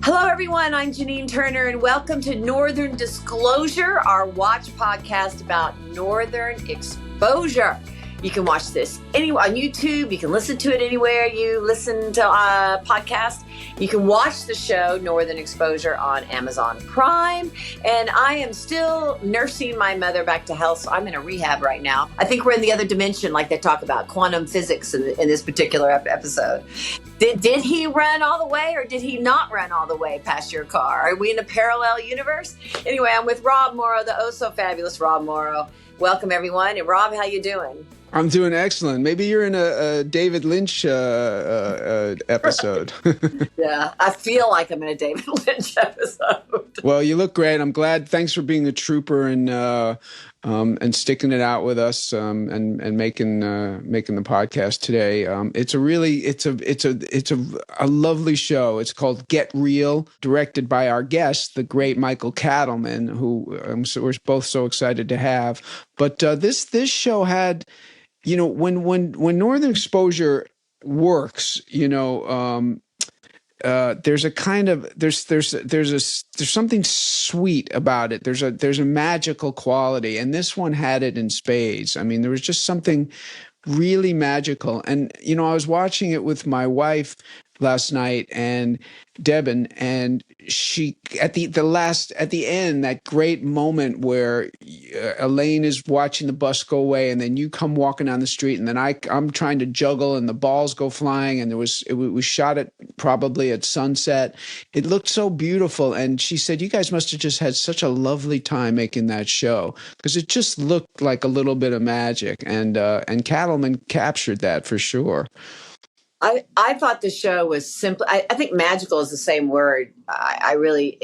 Hello, everyone. I'm Janine Turner, and welcome to Northern Disclosure, our watch podcast about Northern exposure. You can watch this anywhere on YouTube. You can listen to it anywhere you listen to podcasts. You can watch the show Northern Exposure on Amazon Prime. And I am still nursing my mother back to health, so I'm in a rehab right now. I think we're in the other dimension, like they talk about quantum physics in this particular episode. Did he run all the way, or did he not run all the way past your car? Are we in a parallel universe? Anyway, I'm with Rob Morrow, the oh so fabulous Rob Morrow. Welcome, everyone. And Rob, how you doing? I'm doing excellent. Maybe you're in a David Lynch episode. Yeah, I feel like I'm in a David Lynch episode. Well, you look great. I'm glad. Thanks for being a trooper and sticking it out with us and making the podcast today. It's a lovely show. It's called Get Real, directed by our guest, the great Michael Katleman, who we're both so excited to have. But this show had, you know, when Northern Exposure works, you know. There's a kind of there's something sweet about it. There's a magical quality, and this one had it in spades. I mean, there was just something really magical. And you know, I was watching it with my wife last night, and Debin, and she at the end, that great moment where Elaine is watching the bus go away, and then you come walking down the street, and then I'm trying to juggle, and the balls go flying, and we shot it probably at sunset. It looked so beautiful, and she said, "You guys must have just had such a lovely time making that show, because it just looked like a little bit of magic." And Catelman captured that for sure. I thought the show was simple. I think magical is the same word. Catelman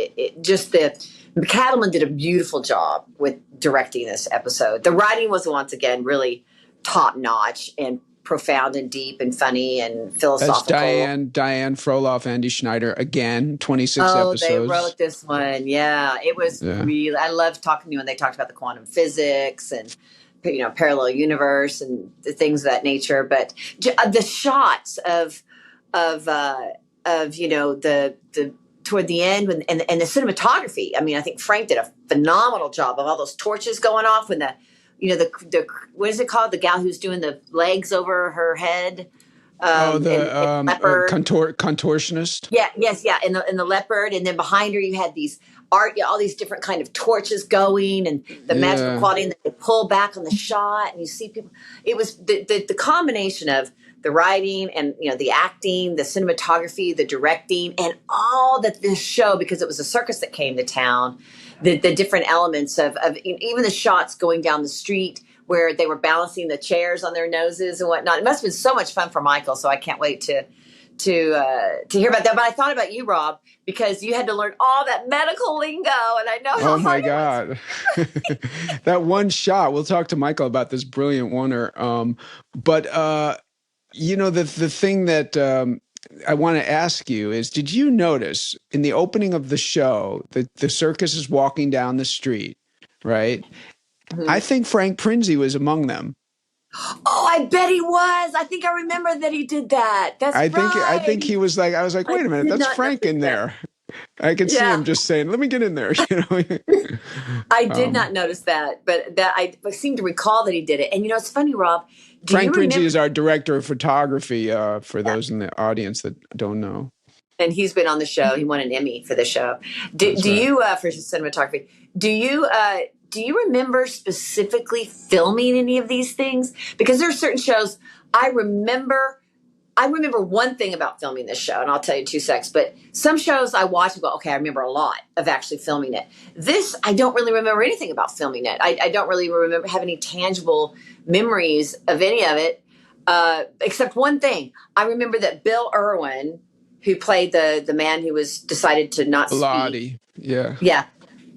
did a beautiful job with directing this episode. The writing was once again really top notch and profound and deep and funny and philosophical. That's Diane Froloff, Andy Schneider, again, 26 episodes. Oh, they wrote this one. Yeah, it was really, I loved talking to you when they talked about the quantum physics and, you know, parallel universe and the things of that nature. But the shots of you know, the toward the end and the cinematography. I mean, I think Frank did a phenomenal job of all those torches going off when the what is it called? The gal who's doing the legs over her head. Leopard. Contortionist. Yeah. Yes. Yeah. And the leopard, and then behind her you had these all these different kind of torches going, and the magical quality, and then they pull back on the shot, and you see people. It was the combination of the writing and, you know, the acting, the cinematography, the directing, and all that this show, because it was a circus that came to town. The different elements of even the shots going down the street where they were balancing the chairs on their noses and whatnot. It must have been so much fun for Michael. So I can't wait to hear about that. But I thought about you, Rob, because you had to learn all that medical lingo, and I know how hard it was. Oh my God. That one shot, we'll talk to Michael about this brilliant wonder. But you know, the thing that I want to ask you is, did you notice in the opening of the show that the circus is walking down the street, right? Mm-hmm. I think Frank Prinzi was among them. Oh, I bet he was. I think I remember that he did that. I think he was like, I was like, wait a minute, that's Frank in there. I can see him just saying, let me get in there. You know? I did not notice that, but that I seem to recall that he did it. And you know, it's funny, Rob. Frank Prinzi is our director of photography, for those in the audience that don't know. And he's been on the show. He won an Emmy for the show. Do you, for cinematography, do you remember specifically filming any of these things? Because there are certain shows I remember one thing about filming this show, and I'll tell you 2 secs, but some shows I watch and go, okay, I remember a lot of actually filming it. This, I don't really remember anything about filming it. I don't really have any tangible memories of any of it, except one thing. I remember that Bill Irwin, who played the man who was decided to not Lottie. speak. Yeah.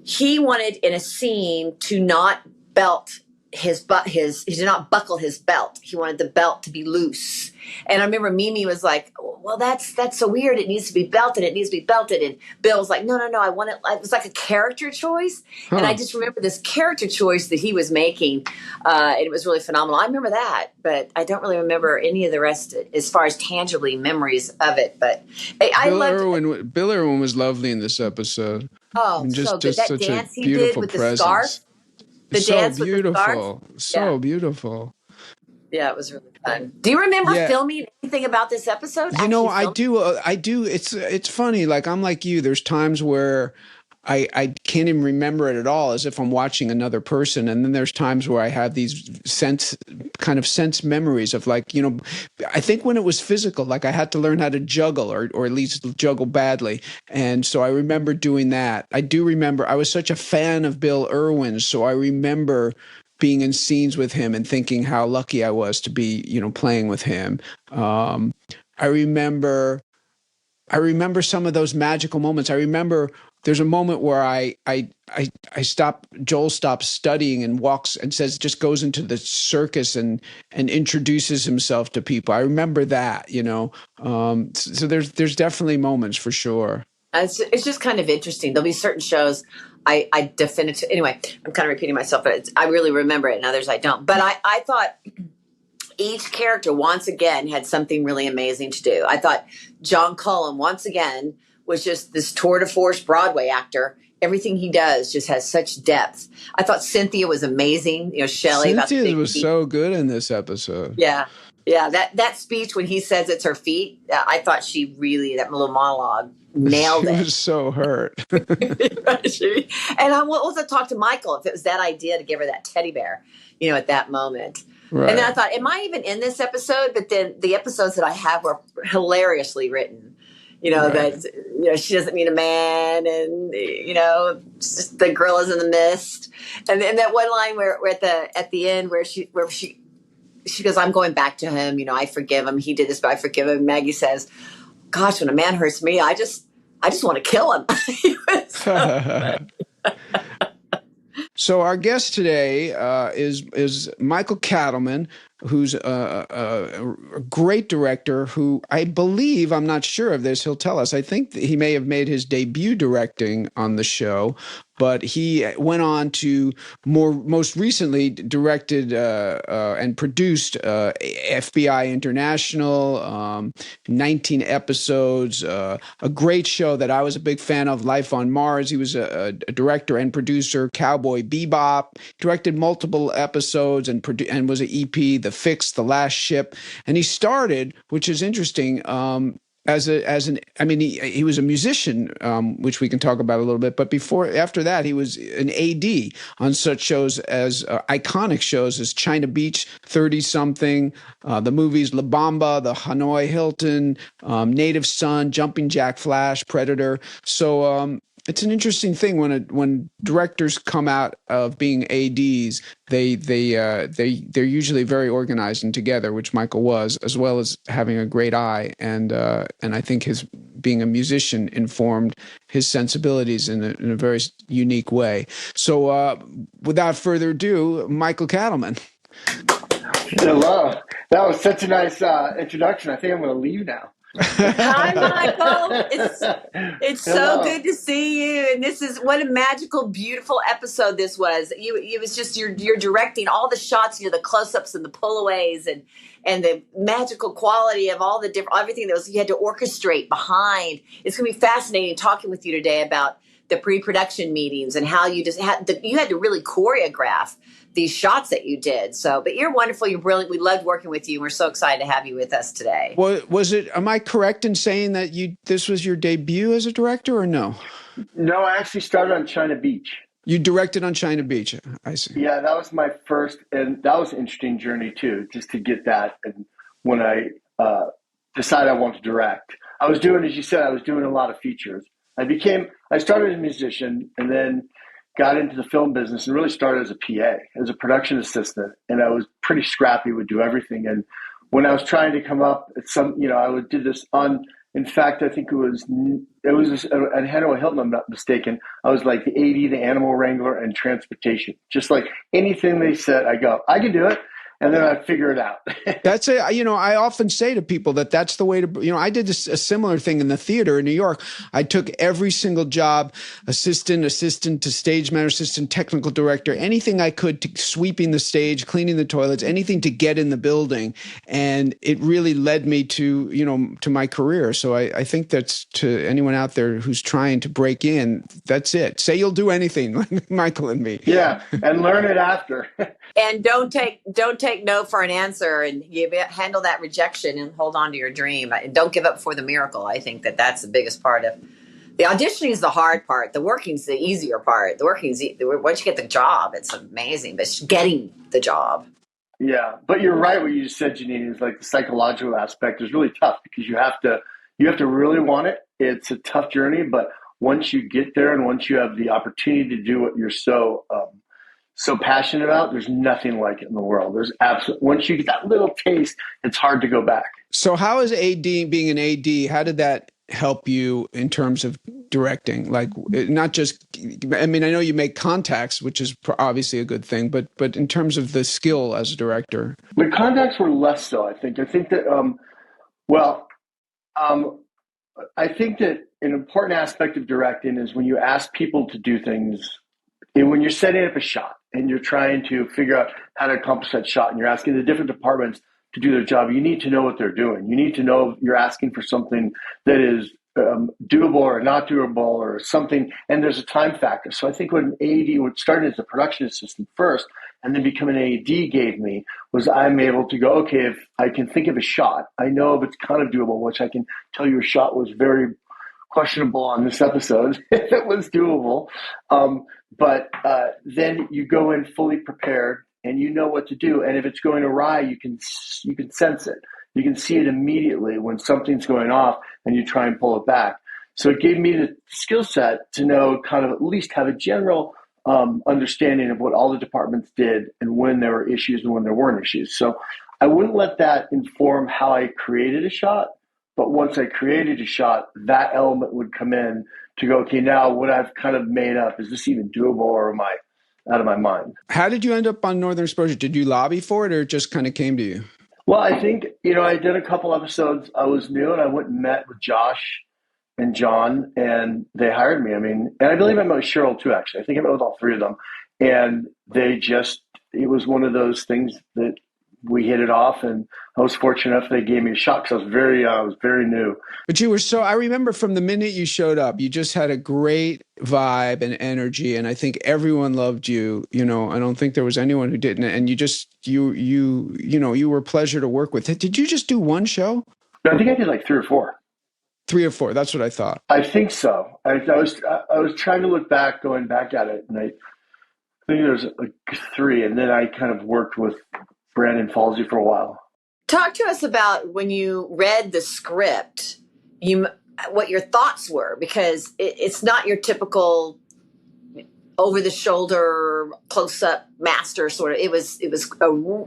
He wanted in a scene to not belt he did not buckle his belt. He wanted the belt to be loose. And I remember Mimi was like, well, that's so weird. It needs to be belted. It needs to be belted. And Bill was like, no, I want it. It was like a character choice. Huh. And I just remember this character choice that he was making. And it was really phenomenal. I remember that, but I don't really remember any of the rest as far as tangibly memories of it. But Bill Irwin was lovely in this episode. Oh, I mean, so good. That such a dance he did beautiful with presence. the scarf. The so dance beautiful. with the scarf. So beautiful. Yeah, it was really fun. Do you remember filming anything about this episode? You know, I do. It's funny. Like, I'm like you. There's times where I can't even remember it at all, as if I'm watching another person. And then there's times where I have these sense memories of, like, you know, I think when it was physical, like I had to learn how to juggle or at least juggle badly. And so I remember doing that. I do remember I was such a fan of Bill Irwin. So I remember being in scenes with him and thinking how lucky I was to be, you know, playing with him. I remember some of those magical moments. I remember there's a moment where Joel stops studying and walks and just goes into the circus and introduces himself to people. I remember that, you know. So there's definitely moments for sure. It's just kind of interesting. There'll be certain shows I definitively, anyway, I'm kind of repeating myself, but I really remember it and others I don't. But I thought each character once again had something really amazing to do. I thought John Cullum once again was just this tour de force Broadway actor. Everything he does just has such depth. I thought Cynthia was amazing. You know, Shelly. Cynthia was so good in this episode. Yeah. That speech when he says it's her feet, I thought that little monologue nailed it. She was so hurt. And I also talked to Michael if it was that idea to give her that teddy bear, you know, at that moment. Right. And then I thought, am I even in this episode? But then the episodes that I have were hilariously written. You know, that, you know, she doesn't need a man, and, you know, just the gorillas in the mist. And then that one line where at the end where she goes, I'm going back to him, you know, I forgive him. He did this, but I forgive him. Maggie says, gosh, when a man hurts me, I just want to kill him. So our guest today is Michael Katleman, who's a great director who I believe, I'm not sure of this, he'll tell us, I think he may have made his debut directing on the show, but he went on to most recently directed and produced FBI International, 19 episodes, a great show that I was a big fan of, Life on Mars. He was a director and producer, Cowboy Bebop, directed multiple episodes and was an EP, The Fix, The Last Ship. And he started, which is interesting, he was a musician, which we can talk about a little bit. But after that, he was an AD on such shows as iconic shows as China Beach, 30-something, the movies La Bamba, The Hanoi Hilton, Native Son, Jumping Jack Flash, Predator. So it's an interesting thing when directors come out of being ADs, they're usually very organized and together, which Michael was, as well as having a great eye, and I think his being a musician informed his sensibilities in a very unique way. So without further ado, Michael Katleman. Hello. That was such a nice introduction. I think I'm going to leave now. Hi, Michael. It's so good to see you. And this is what a magical, beautiful episode this was. It was just you're directing all the shots, you know, the close-ups and the pull-aways and the magical quality of all the everything that you had to orchestrate behind. It's going to be fascinating talking with you today about the pre-production meetings and how you just had to really choreograph these shots that you did. So, but you're wonderful. You're brilliant. We loved working with you. We're so excited to have you with us today. Was it, am I correct in saying that this was your debut as a director or no? No, I actually started on China Beach. You directed on China Beach. I see. Yeah, that was my first, and that was an interesting journey too, just to get that. And when I decided I wanted to direct, I was doing, as you said, a lot of features. I started as a musician and then got into the film business and really started as a PA, as a production assistant. And I was pretty scrappy, would do everything. And when I was trying to come up at I would do this In fact, I think it was at Hanoi Hilton, I'm not mistaken. I was like the AD, the animal wrangler, and transportation. Just like anything they said, I go, I can do it. And then I figure it out. That's a, I often say to people that that's the way to, I did a similar thing in the theater in New York. I took every single job, assistant to stage manager, assistant, technical director, anything I could, to sweeping the stage, cleaning the toilets, anything to get in the building. And it really led me to, to my career. So I think that's, to anyone out there who's trying to break in, that's it. Say you'll do anything, like Michael and me. Yeah. And learn it after. And don't take no for an answer, and handle that rejection and hold on to your dream. And don't give up before the miracle. I think that's the biggest part of the auditioning. Is the hard part. The working's the easier part. The working's once you get the job, it's amazing. But it's getting the job. Yeah, but you're right. What you just said, Janine, is like the psychological aspect is really tough because you have to really want it. It's a tough journey, but once you get there and once you have the opportunity to do what you're so passionate about, there's nothing like it in the world. There's once you get that little taste, it's hard to go back. So how is being an AD, how did that help you in terms of directing? Like, not just, I know you make contacts, which is obviously a good thing, but in terms of the skill as a director. The contacts were less so, I think. I think that, I think that an important aspect of directing is when you ask people to do things, and when you're setting up a shot and you're trying to figure out how to accomplish that shot and you're asking the different departments to do their job, you need to know what they're doing. You need to know you're asking for something that is doable or not doable or something, and there's a time factor. So I think what an AD, starting as a production assistant first and then becoming an AD gave me was I'm able to go, okay, if I can think of a shot, I know if it's kind of doable, which I can tell you a shot was very questionable on this episode if it was doable. But then you go in fully prepared and you know what to do. And if it's going awry, you can sense it. You can see it immediately when something's going off and you try and pull it back. So it gave me the skill set to know, kind of at least have a general understanding of what all the departments did and when there were issues and when there weren't issues. So I wouldn't let that inform how I created a shot. But once I created a shot, that element would come in to go, okay, now what I've kind of made up, is this even doable or am I out of my mind? How did you end up on Northern Exposure? Did you lobby for it or it just kind of came to you? Well, I think, I did a couple episodes. I was new and I went and met with Josh and John and they hired me. And I believe I met with Cheryl too, actually. I think I met with all three of them. And it was one of those things that we hit it off, and I was fortunate enough they gave me a shot because I was very new. But you were I remember from the minute you showed up, you just had a great vibe and energy, and I think everyone loved you. I don't think there was anyone who didn't, and you were a pleasure to work with. Did you just do one show? No, I think I did like 3 or 4. 3 or 4, that's what I thought. I think so. I was trying to look back, going back at it, and I think there was like 3, and then I kind of worked with Brandon Falsey for a while. Talk to us about when you read the script, what your thoughts were, because it's not your typical over-the-shoulder, close-up master sort of. It was a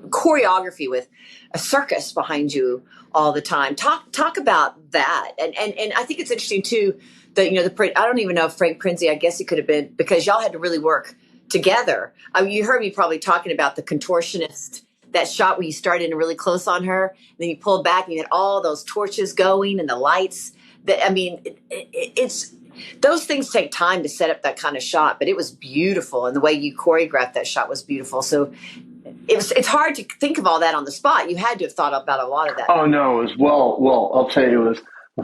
choreography with a circus behind you all the time. Talk about that, and I think it's interesting too that I don't even know if Frank Prinzi, I guess it could have been, because y'all had to really work together. You heard me probably talking about the contortionist. That shot where you started in really close on her, and then you pulled back and you had all those torches going and the lights. It's those things take time to set up that kind of shot, but it was beautiful, and the way you choreographed that shot was beautiful. So it's hard to think of all that on the spot. You had to have thought about a lot of that. Oh no, it was well. I'll tell you, it was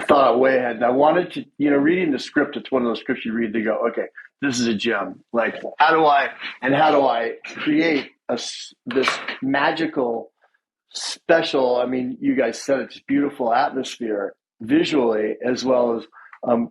thought way ahead. And I wanted to, reading the script. It's one of those scripts you read to go, okay, this is a gem. Like how do I create this magical, special, you guys said it's beautiful atmosphere visually as well as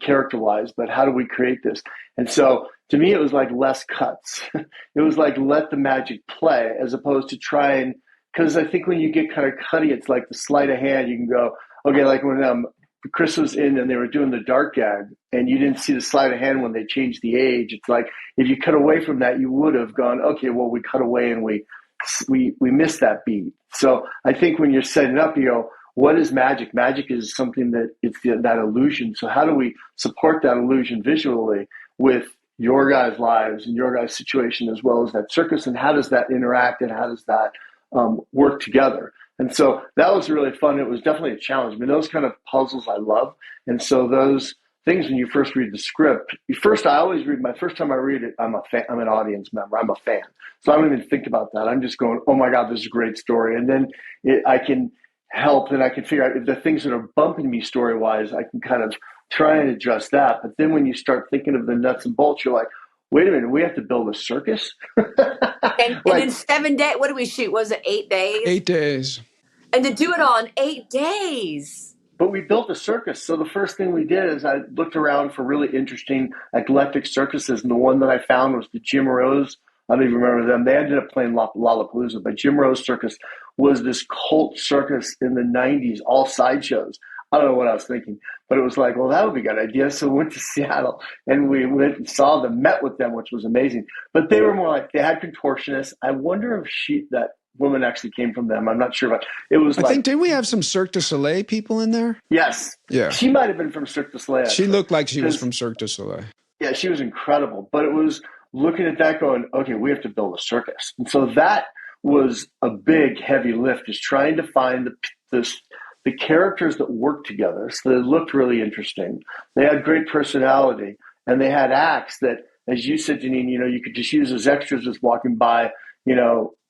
character-wise, but how do we create this? And so to me, it was like less cuts. It was like let the magic play as opposed to trying, because I think when you get kind of cutty, it's like the sleight of hand. You can go, okay, like when Chris was in and they were doing the dark gag and you didn't see the sleight of hand when they changed the age. It's like, if you cut away from that, you would have gone, okay, well, we cut away and we missed that beat. So I think when you're setting up, you go, what is magic? Magic is something that it's that illusion. So how do we support that illusion visually with your guys' lives and your guys' situation as well as that circus? And how does that interact and how does that work together? And so that was really fun. It was definitely a challenge. I mean, those kind of puzzles I love. And so those things, when you first read the script, I always read, my first time I read it, I'm an audience member. I'm a fan. So I don't even think about that. I'm just going, oh my God, this is a great story. And then I can help and I can figure out if the things that are bumping me story-wise, I can kind of try and adjust that. But then when you start thinking of the nuts and bolts, you're like, wait a minute, we have to build a circus? And in 7 days, what did we shoot? Was it 8 days? 8 days. And to do it all in 8 days. But we built a circus. So the first thing we did is I looked around for really interesting eclectic circuses. And the one that I found was the Jim Rose. I don't even remember them. They ended up playing Lollapalooza. But Jim Rose Circus was this cult circus in the 90s, all sideshows. I don't know what I was thinking. But it was like, well, that would be a good idea. So we went to Seattle and we went and saw them, met with them, which was amazing. But they were more like, they had contortionists. I wonder if that woman actually came from them. I'm not sure, but it was I think, didn't we have some Cirque du Soleil people in there? Yes. Yeah. She might have been from Cirque du Soleil. She looked like she was from Cirque du Soleil. Yeah, she was incredible. But it was looking at that going, okay, we have to build a circus. And so that was a big, heavy lift, is trying to find the characters that worked together. So they looked really interesting. They had great personality, and they had acts that, as you said, Janine, you could just use as extras just walking by,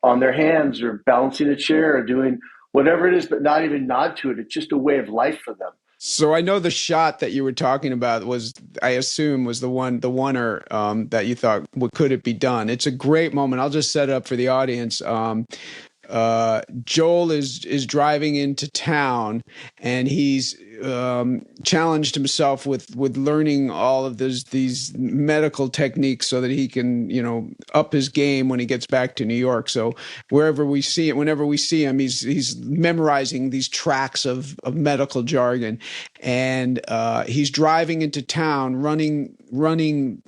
on their hands or balancing a chair or doing whatever it is, but not even nod to it. It's just a way of life for them. So I know the shot that you were talking about was, I assume, was the oneer that you thought, could it be done? It's a great moment. I'll just set it up for the audience. Joel is driving into town, and he's challenged himself with learning all of these medical techniques so that he can up his game when he gets back to New York. So whenever we see him, he's memorizing these tracks of medical jargon, and he's driving into town, running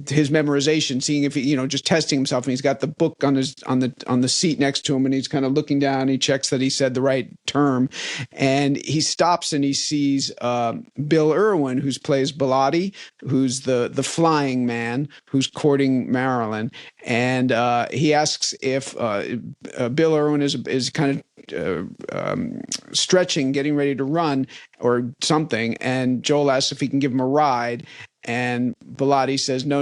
his memorization, seeing if he, just testing himself, and he's got the book on the seat next to him, and he's kind of looking down, and he checks that he said the right term, and he stops and he sees Bill Irwin, who plays Bilotti, who's the flying man who's courting Marilyn, and he asks if Bill Irwin is kind of stretching, getting ready to run or something, and Joel asks if he can give him a ride. And Bilotti says, no,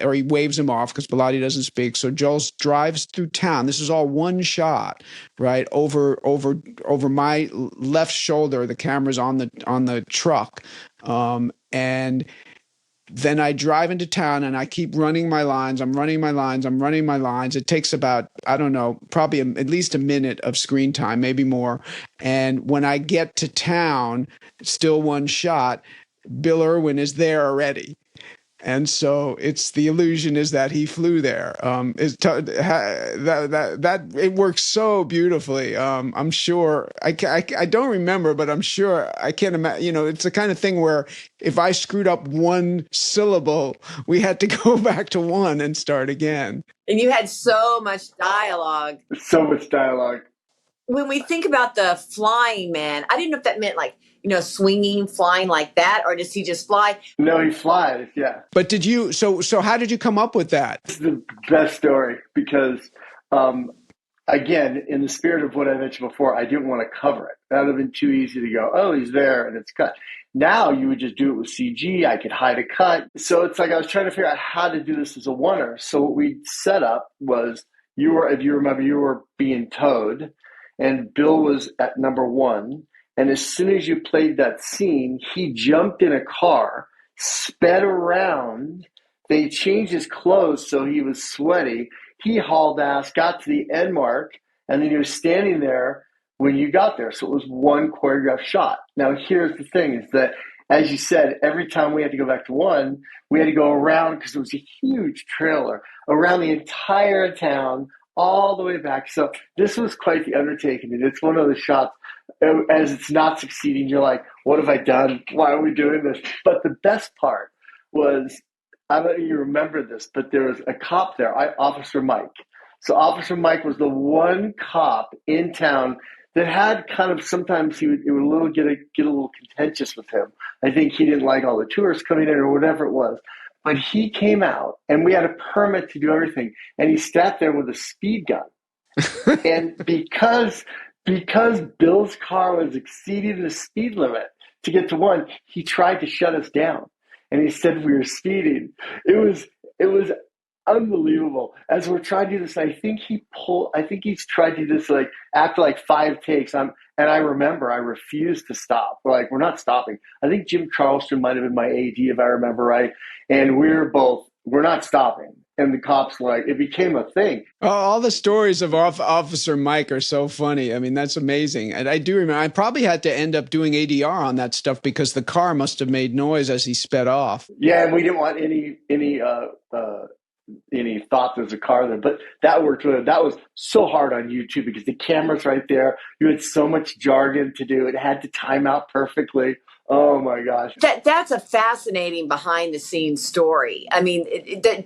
or he waves him off because Bilotti doesn't speak. So Joel drives through town. This is all one shot, right? Over my left shoulder, the camera's on the truck. And then I drive into town and I keep running my lines. I'm running my lines. It takes about, I don't know, probably at least a minute of screen time, maybe more. And when I get to town, still one shot, Bill Irwin is there already. And so the illusion is that he flew there. That it works so beautifully. I'm sure I don't remember, but I'm sure I can't imagine. It's the kind of thing where if I screwed up one syllable, we had to go back to one and start again. And you had so much dialogue. So much dialogue. When we think about the flying man, I didn't know if that meant like, swinging, flying like that, or does he just fly? No, he flies, yeah. But did you, so how did you come up with that? It's the best story because, again, in the spirit of what I mentioned before, I didn't want to cover it. That would have been too easy to go, oh, he's there and it's cut. Now you would just do it with CG. I could hide a cut. So it's like I was trying to figure out how to do this as a oneer. So what we set up was if you remember, you were being towed and Bill was at number 1. And as soon as you played that scene, he jumped in a car, sped around. They changed his clothes so he was sweaty. He hauled ass, got to the end mark, and then he was standing there when you got there. So it was one choreographed shot. Now, here's the thing is that, as you said, every time we had to go back to one, we had to go around because it was a huge trailer around the entire town, all the way back. So this was quite the undertaking. And it's one of the shots, as it's not succeeding, you're like, what have I done? Why are we doing this? But the best part was, I don't know if you remember this, but there was a cop there, Officer Mike. So Officer Mike was the one cop in town that had kind of sometimes it would get a little contentious with him. I think he didn't like all the tourists coming in or whatever it was. But he came out and we had a permit to do everything. And he sat there with a speed gun. And because Bill's car was exceeding the speed limit to get to 1, he tried to shut us down. And he said we were speeding. It was unbelievable. As we're trying to do this, I think he's tried to do this like after like 5 takes. And I remember I refused to stop. We're like, we're not stopping. I think Jim Charleston might have been my AD if I remember right. And we're not stopping. And the cops, like, it became a thing. Oh, all the stories of Officer Mike are so funny. I mean, that's amazing. And I do remember, I probably had to end up doing ADR on that stuff because the car must have made noise as he sped off. Yeah, and we didn't want any thought there's a car there. But that worked really. That was so hard on YouTube because the camera's right there. You had so much jargon to do. It had to time out perfectly. Oh my gosh. That's a fascinating behind the scenes story. I mean,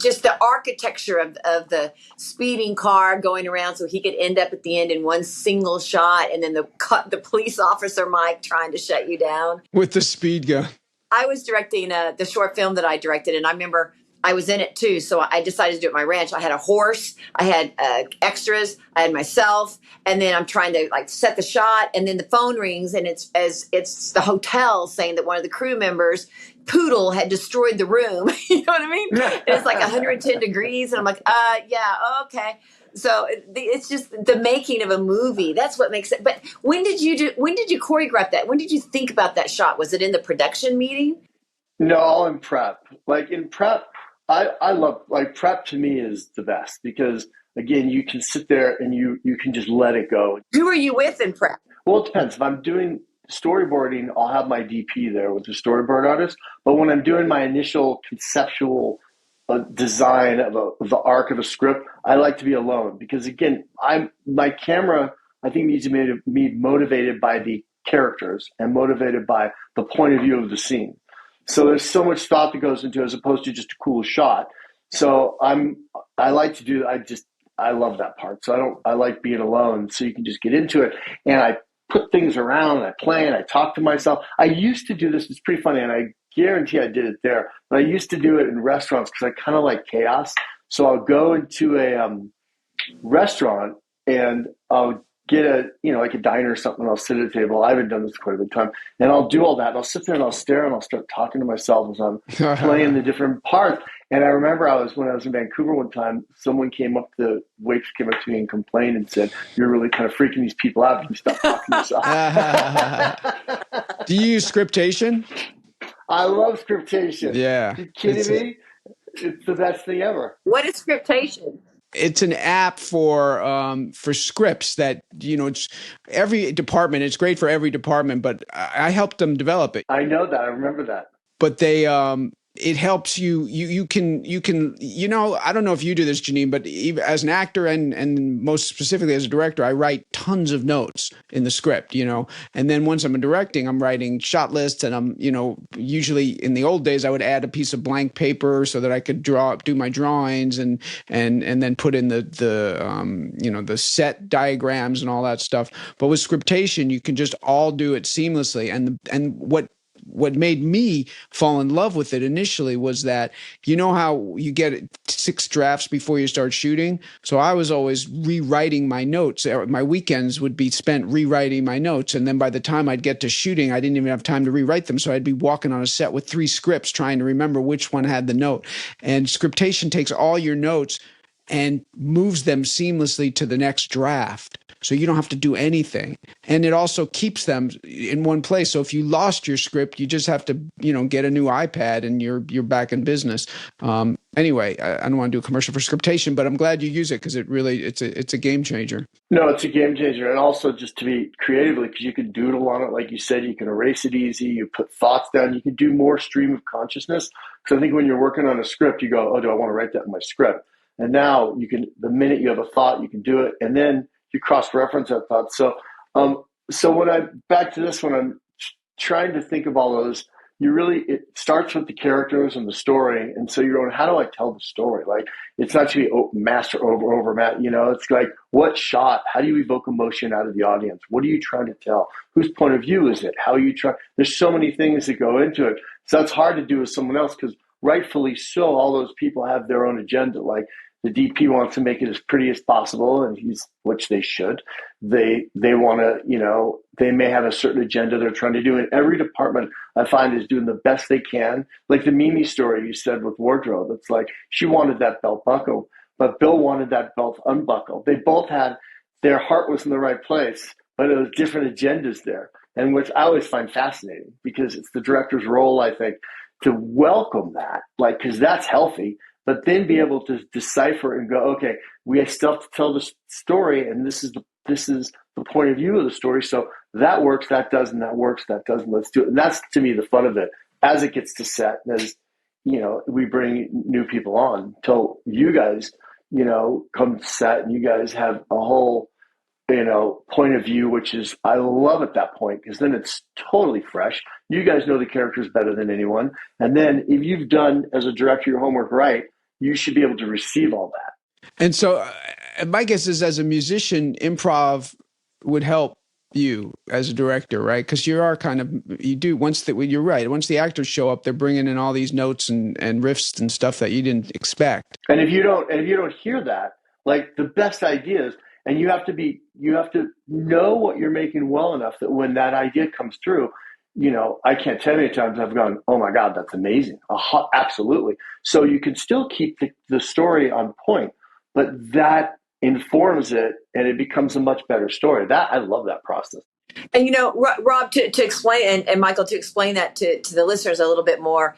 just the architecture of the speeding car going around so he could end up at the end in one single shot, and then the police officer Mike trying to shut you down with the speed gun. I was directing the short film that I directed, and I remember I was in it too. So I decided to do it at my ranch. I had a horse, I had extras, I had myself, and then I'm trying to like set the shot, and then the phone rings, and it's the hotel saying that one of the crew members, Poodle, had destroyed the room. You know what I mean? And it's like 110 degrees, and I'm like, yeah, okay. So it's just the making of a movie. That's what makes it. But when did you choreograph that? When did you think about that shot? Was it in the production meeting? No, all in prep. Like in prep, I love, like, prep to me is the best because, again, you can sit there and you can just let it go. Who are you with in prep? Well, it depends. If I'm doing storyboarding, I'll have my DP there with the storyboard artist. But when I'm doing my initial conceptual design of the arc of a script, I like to be alone because, again, my camera, I think, needs to be motivated by the characters and motivated by the point of view of the scene. So there's so much thought that goes into it as opposed to just a cool shot. So I like to do, I love that part. So I like being alone so you can just get into it. And I put things around and I play and I talk to myself. I used to do this. It's pretty funny. And I guarantee I did it there, but I used to do it in restaurants because I kind of like chaos. So I'll go into a restaurant and I'll get like a diner or something, and I'll sit at a table. I haven't done this quite a bit of time. And I'll do all that. And I'll sit there and I'll stare and I'll start talking to myself as I'm playing the different parts. And I remember when I was in Vancouver one time, the waitress came up to me and complained and said, "You're really kind of freaking these people out. Can you stop talking to yourself?" Do you use Scriptation? I love Scriptation. Yeah. Are you kidding me? It's the best thing ever. What is Scriptation? It's an app for scripts that, it's every department. It's great for every department, but I helped them develop it. I know that. I remember that. But they, it helps you can, I don't know if you do this, Janine, but even as an actor and most specifically as a director, I write tons of notes in the script, and then once I'm directing, I'm writing shot lists, and I'm, usually in the old days, I would add a piece of blank paper so that I could do my drawings and then put in the set diagrams and all that stuff. But with Scriptation, you can just all do it seamlessly. And what made me fall in love with it initially was that, how you get 6 drafts before you start shooting? So I was always rewriting my notes. My weekends would be spent rewriting my notes. And then by the time I'd get to shooting, I didn't even have time to rewrite them. So I'd be walking on a set with 3 scripts trying to remember which one had the note. And Scriptation takes all your notes and moves them seamlessly to the next draft. So you don't have to do anything. And it also keeps them in one place. So if you lost your script, you just have to, get a new iPad and you're back in business. Anyway, I don't want to do a commercial for Scriptation, but I'm glad you use it because it's a game changer. No, it's a game changer. And also just to be creatively, because you can doodle on it. Like you said, you can erase it easy. You put thoughts down. You can do more stream of consciousness. Because I think when you're working on a script, you go, oh, do I want to write that in my script? And now the minute you have a thought, you can do it. And then you cross-reference that thought. So when back to this one, I'm trying to think of all those it starts with the characters and the story. And so you're going, how do I tell the story? Like, it's not to be master over, it's like, what shot? How do you evoke emotion out of the audience? What are you trying to tell? Whose point of view is it? How are you trying? There's so many things that go into it. So that's hard to do with someone else, because rightfully so, all those people have their own agenda. Like, the DP wants to make it as pretty as possible, and which they should. They want to, they may have a certain agenda they're trying to do. And every department, I find, is doing the best they can. Like the Mimi story you said with wardrobe, it's like she wanted that belt buckled, but Bill wanted that belt unbuckled. They both had, their heart was in the right place, but it was different agendas there. And which I always find fascinating, because it's the director's role, I think, to welcome that, like, because that's healthy, but then be able to decipher and go, okay, we still have to tell the story, and this is the point of view of the story. So that works, that doesn't, that works, that doesn't. Let's do it. And that's, to me, the fun of it. As it gets to set, and as we bring new people on, till you guys, come to set, and you guys have a whole, point of view, which is, I love at that point, because then it's totally fresh. You guys know the characters better than anyone. And then if you've done, as a director, your homework right, you should be able to receive all that. And so my guess is, as a musician, improv would help you as a director, right? Because you are you're right. Once the actors show up, they're bringing in all these notes and riffs and stuff that you didn't expect. And if you don't hear that, like, the best ideas, and you have to know what you're making well enough that when that idea comes through, I can't tell you how many times I've gone, oh my God, that's amazing. Absolutely. So you can still keep the story on point, but that informs it, and it becomes a much better story. I love that process. And, Rob, to explain, and Michael, to explain that to the listeners a little bit more,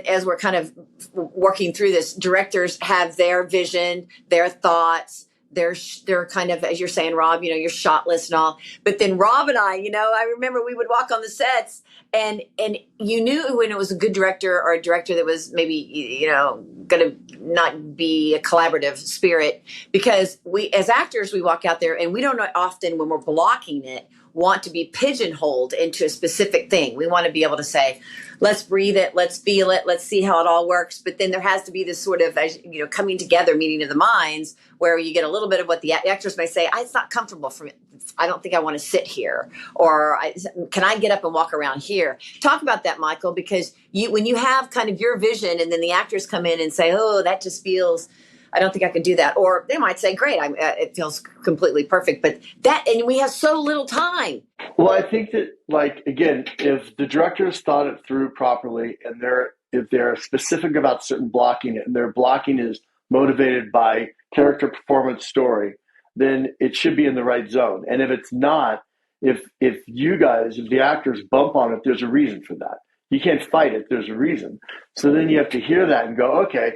as we're kind of working through this, directors have their vision, their thoughts, they're kind of, as you're saying, Rob, your shot list and all. But then Rob and I remember we would walk on the sets, and you knew when it was a good director, or a director that was maybe, going to not be a collaborative spirit, because we, as actors, we walk out there and we don't often, when we're blocking it, want to be pigeonholed into a specific thing. We want to be able to say, let's breathe it, let's feel it, let's see how it all works. But then there has to be this sort of, coming together, meeting of the minds, where you get a little bit of what the actors may say, it's not comfortable for me. I don't think I want to sit here. Or can I get up and walk around here? Talk about that, Michael, because when you have kind of your vision, and then the actors come in and say, oh, that just feels, I don't think I could do that. Or they might say, great, it feels completely perfect. But and we have so little time. Well, I think that, like, again, if the directors thought it through properly, and if they're specific about certain blocking, and their blocking is motivated by character, performance, story, then it should be in the right zone. And if it's not, if the actors bump on it, there's a reason for that. You can't fight it. There's a reason. So then you have to hear that and go, okay,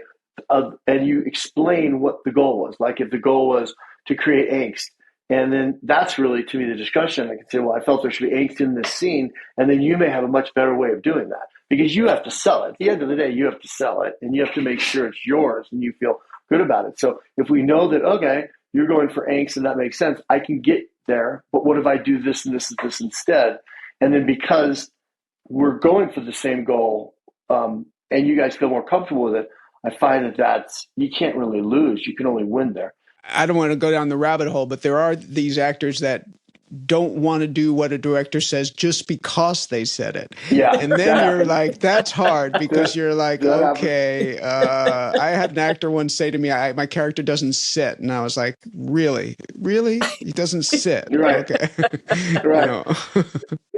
and you explain what the goal was. Like, if the goal was to create angst, and then that's really, to me, the discussion. I can say, well, I felt there should be angst in this scene, and then you may have a much better way of doing that, because you have to sell it. At the end of the day, you have to sell it, and you have to make sure it's yours and you feel good about it. So if we know that, okay, you're going for angst and that makes sense, I can get there, but what if I do this and this and this instead? And then, because we're going for the same goal, and you guys feel more comfortable with it, I find that you can't really lose. You can only win there. I don't want to go down the rabbit hole, but there are these actors that don't want to do what a director says just because they said it. Yeah. And then you're like, that's hard, because you're like, okay. I had an actor once say to me, my character doesn't sit. And I was like, really? He doesn't sit. Right. Okay. Right.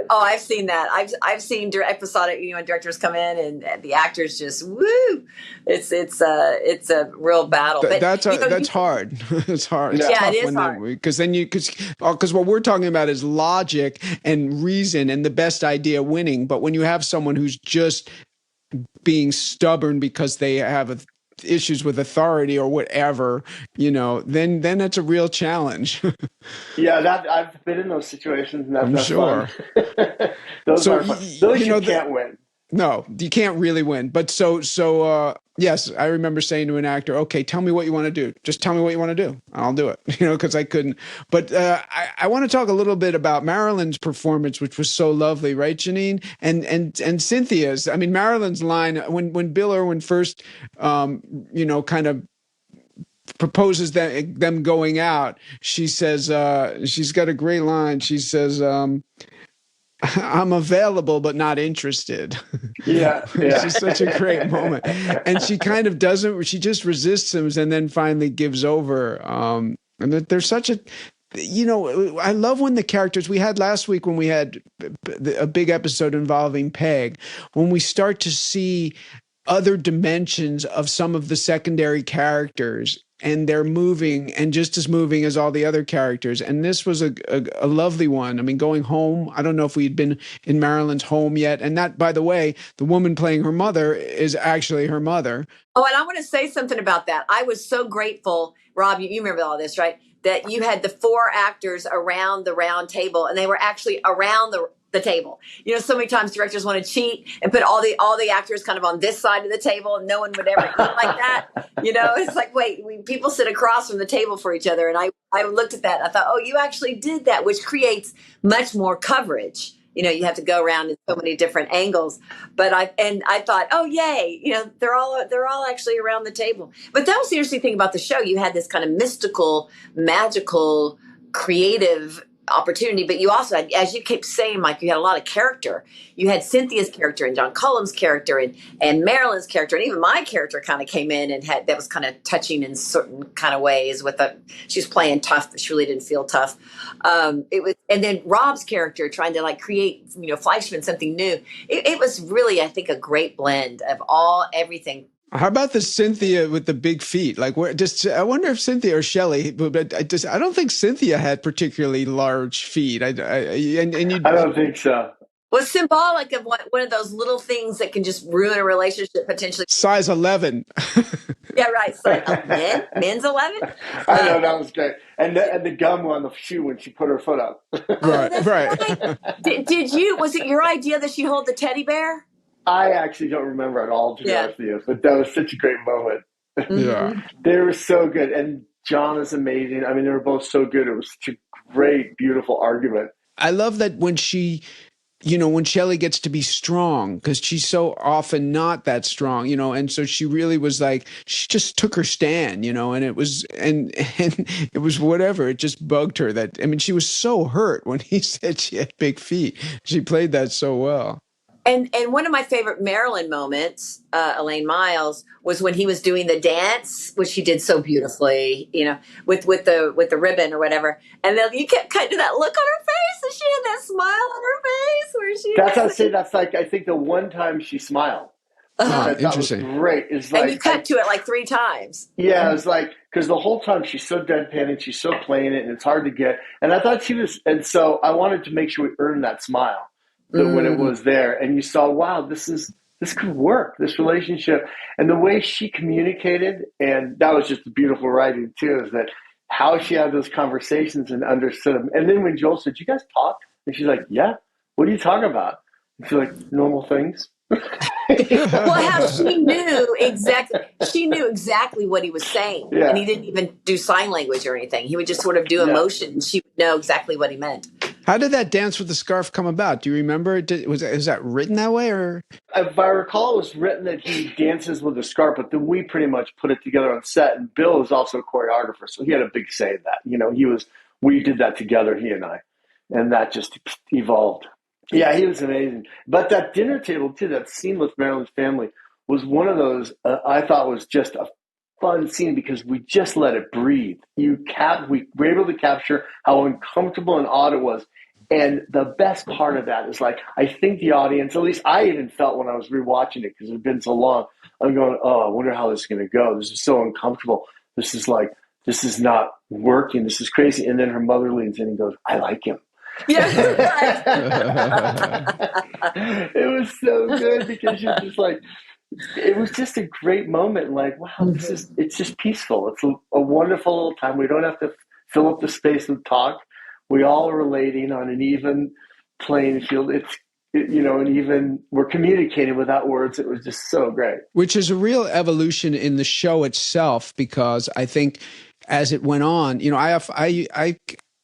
Oh, I've seen that. I've seen episodic, when directors come in and the actors just woo. It's a real battle. But that's hard. It's hard. It's yeah, tough, it is hard. Because what we're talking about is logic and reason and the best idea winning. But when you have someone who's just being stubborn because they have issues with authority or whatever, then that's a real challenge. Yeah, I've been in those situations, and that's I'm sure. fun. Those are fun. Those you can't win. No, you can't really win. But yes, I remember saying to an actor, okay, tell me what you want to do. Just tell me what you want to do. I'll do it, because I couldn't. But I want to talk a little bit about Marilyn's performance, which was so lovely, right, Janine? And Cynthia's. I mean, Marilyn's line, when Bill Irwin first, kind of proposes them going out, she says, she's got a great line. She says, I'm available, but not interested. Yeah. It's just such a great moment. And she kind of she just resists him and then finally gives over. And there's such a, I love when the characters we had last week, when we had a big episode involving Peg, when we start to see other dimensions of some of the secondary characters, and they're moving and just as moving as all the other characters. And this was a lovely one. I mean, going home, I don't know if we'd been in Marilyn's home yet. And that, by the way, the woman playing her mother is actually her mother. Oh, and I want to say something about that. I was so grateful, Rob, you remember all this, right? That you had the 4 actors around the round table, and they were actually around the table. So many times directors want to cheat and put all the actors kind of on this side of the table, and no one would ever eat like that. It's like, wait, people sit across from the table for each other. And I looked at that and I thought, oh, you actually did that, which creates much more coverage. You have to go around in so many different angles. But I thought, oh, yay, they're all actually around the table. But that was the interesting thing about the show. You had this kind of mystical, magical, creative opportunity, but you also had, as you kept saying, Mike, you had a lot of character. You had Cynthia's character and John Cullum's character and Marilyn's character, and even my character kind of came in and that was kind of touching in certain kind of ways. She's playing tough, but she really didn't feel tough. It was, and then Rob's character trying to create, Fleischman something new. It was really, I think, a great blend of everything. How about the Cynthia with the big feet? I wonder if Cynthia or Shelly, but I don't think Cynthia had particularly large feet. I don't think so. Was symbolic of one of those little things that can just ruin a relationship potentially. Size 11. Yeah, right. Men's 11. I know, that was great. And the gum on the shoe when she put her foot up. Right. Did you? Was it your idea that she hold the teddy bear? I actually don't remember at all, to be honest with you, but that was such a great moment. Yeah. They were so good. And John is amazing. I mean, they were both so good. It was such a great, beautiful argument. I love that when when Shelly gets to be strong, because she's so often not that strong, and so she really was she just took her stand, and it was, and it was whatever. It just bugged her she was so hurt when he said she had big feet. She played that so well. And one of my favorite Marilyn moments, Elaine Miles, was when he was doing the dance, which he did so beautifully, with the ribbon or whatever. And then you kept kind of that look on her face, and she had that smile on her face where she. That's I think the one time she smiled. Interesting. That was great. And you cut to it 3 times. Yeah, it was because the whole time she's so deadpan and she's so playing it, and it's hard to get. And I thought she was, and so I wanted to make sure we earned that smile. When it was there, and you saw, wow, this could work, this relationship. And the way she communicated, and that was just beautiful writing too, is that how she had those conversations and understood them. And then when Joel said, "You guys talk?" And she's like, "Yeah, what are you talking about?" And she's like, "Normal things." Well, how she knew exactly what he was saying. Yeah. And he didn't even do sign language or anything. He would just sort of do emotion, and she would know exactly what he meant. How did that dance with the scarf come about? Do you remember? Was that written that way, or? If I recall, it was written that he dances with the scarf, but then we pretty much put it together on set. And Bill is also a choreographer, so he had a big say in that. We did that together, he and I, and that just evolved. Yeah, he was amazing. But that dinner table too, that scene with Marilyn's family, was one of those I thought was just a fun scene because we just let it breathe. We were able to capture how uncomfortable and odd it was. And the best part of that is I think the audience, at least I even felt when I was rewatching it because it had been so long, I'm going, oh, I wonder how this is going to go. This is so uncomfortable. This is not working. This is crazy. And then her mother leans in and goes, I like him. Yeah. It was so good because you're just it was just a great moment. Wow, it's just peaceful. It's a wonderful little time. We don't have to fill up the space with talk. We all are relating on an even playing field. and even we're communicating without words. It was just so great. Which is a real evolution in the show itself, because I think as it went on,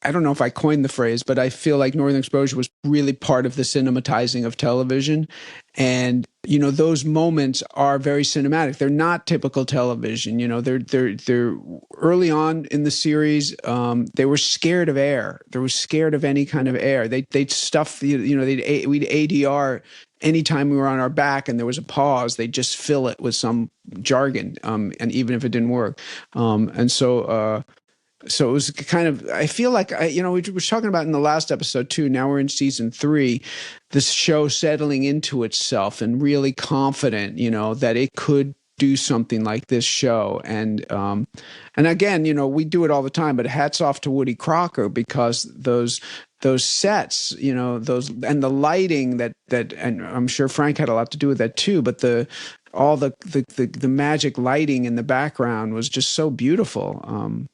I don't know if I coined the phrase, but I feel like Northern Exposure was really part of the cinematizing of television. And, those moments are very cinematic. They're not typical television. They're early on in the series. They were scared of air. They were scared of any kind of air. They'd stuff, we'd ADR anytime we were on our back and there was a pause, they'd just fill it with some jargon. And even if it didn't work. So it was kind of, I feel like, we were talking about in the last episode too, now we're in season 3, this show settling into itself and really confident, that it could do something like this show. And again, we do it all the time, but hats off to Woody Crocker, because those sets, those, and the lighting that, and I'm sure Frank had a lot to do with that too, but all the magic lighting in the background was just so beautiful.